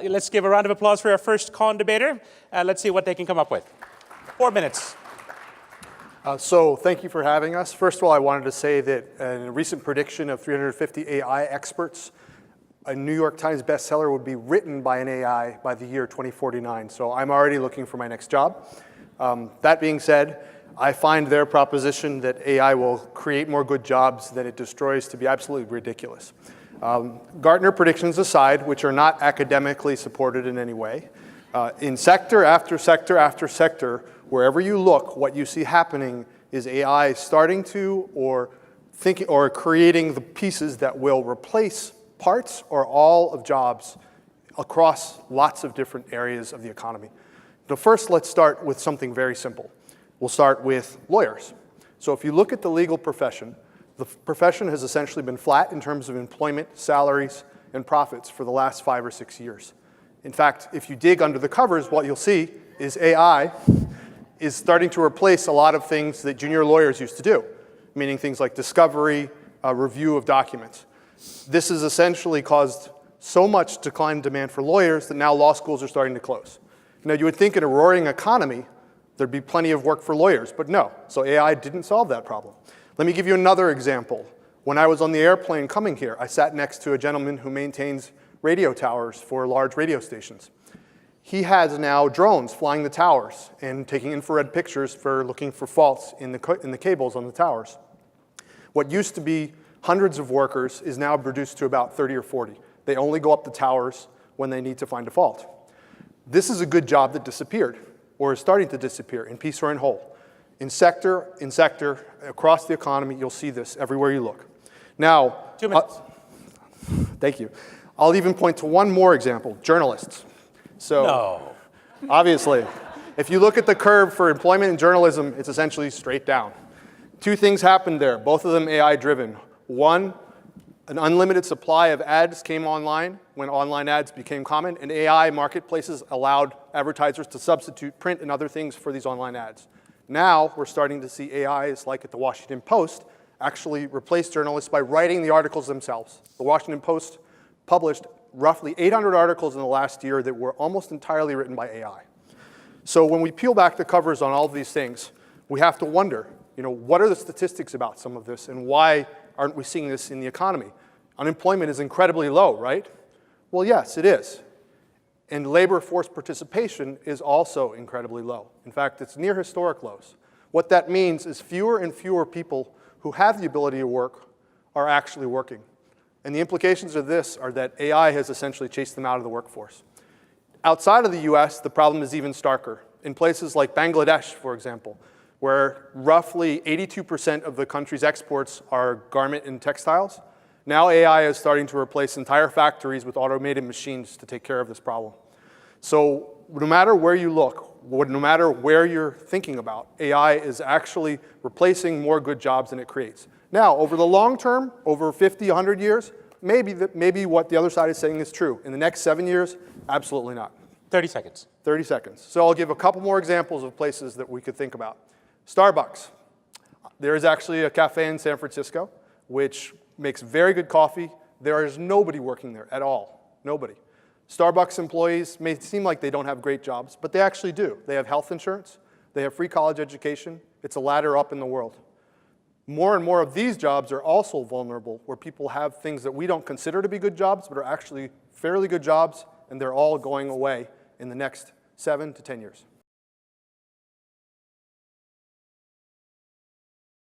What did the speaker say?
Let's give a round of applause for our first con debater. Let's see what they can come up with. 4 minutes. So thank you for having us. First of all, I wanted to say that in a recent prediction of 350 AI experts, a New York Times bestseller would be written by an AI by the year 2049. So I'm already looking for my next job. That being said, I find their proposition that AI will create more good jobs than it destroys to be absolutely ridiculous. Gartner predictions aside, which are not academically supported in any way, in sector after sector after sector, wherever you look, what you see happening is AI starting to or creating the pieces that will replace parts or all of jobs across lots of different areas of the economy. So first, let's start with something very simple. We'll start with lawyers. So if you look at the legal profession, the profession has essentially been flat in terms of employment, salaries, and profits for the last 5 or 6 years. In fact, if you dig under the covers, what you'll see is AI is starting to replace a lot of things that junior lawyers used to do, meaning things like discovery, review of documents. This has essentially caused so much decline in demand for lawyers that now law schools are starting to close. Now, you would think in a roaring economy, there'd be plenty of work for lawyers, but no. So AI didn't solve that problem. Let me give you another example. When I was on the airplane coming here, I sat next to a gentleman who maintains radio towers for large radio stations. He has now drones flying the towers and taking infrared pictures for looking for faults in the cables on the towers. What used to be hundreds of workers is now reduced to about 30 or 40. They only go up the towers when they need to find a fault. This is a good job that disappeared, or is starting to disappear, in piece or in whole. In sector, across the economy, you'll see this everywhere you look. Now, 2 minutes. Thank you. I'll even point to one more example, journalists. So, No. Obviously, if you look at the curve for employment in journalism, it's essentially straight down. 2 things happened there, both of them AI-driven. One, an unlimited supply of ads came online when online ads became common, and AI marketplaces allowed advertisers to substitute print and other things for these online ads. Now, we're starting to see AIs, like at the Washington Post, actually replace journalists by writing the articles themselves. The Washington Post published roughly 800 articles in the last year that were almost entirely written by AI. So when we peel back the covers on all of these things, we have to wonder, what are the statistics about some of this, and why aren't we seeing this in the economy? Unemployment is incredibly low, right? Well, yes, it is. And labor force participation is also incredibly low. In fact, it's near historic lows. What that means is fewer and fewer people who have the ability to work are actually working. And the implications of this are that AI has essentially chased them out of the workforce. Outside of the US, the problem is even starker. In places like Bangladesh, for example, where roughly 82% of the country's exports are garment and textiles, now AI is starting to replace entire factories with automated machines to take care of this problem. So no matter where you look, no matter where you're thinking about, AI is actually replacing more good jobs than it creates. Now, over the long term, over 50, 100 years, maybe what the other side is saying is true. In the next 7 years, absolutely not. 30 seconds. 30 seconds. So I'll give a couple more examples of places that we could think about. Starbucks. There is actually a cafe in San Francisco which makes very good coffee. There is nobody working there at all. Nobody. Starbucks employees may seem like they don't have great jobs, but they actually do. They have health insurance. They have free college education. It's a ladder up in the world. More and more of these jobs are also vulnerable, where people have things that we don't consider to be good jobs, but are actually fairly good jobs, and they're all going away in the next 7 to 10 years.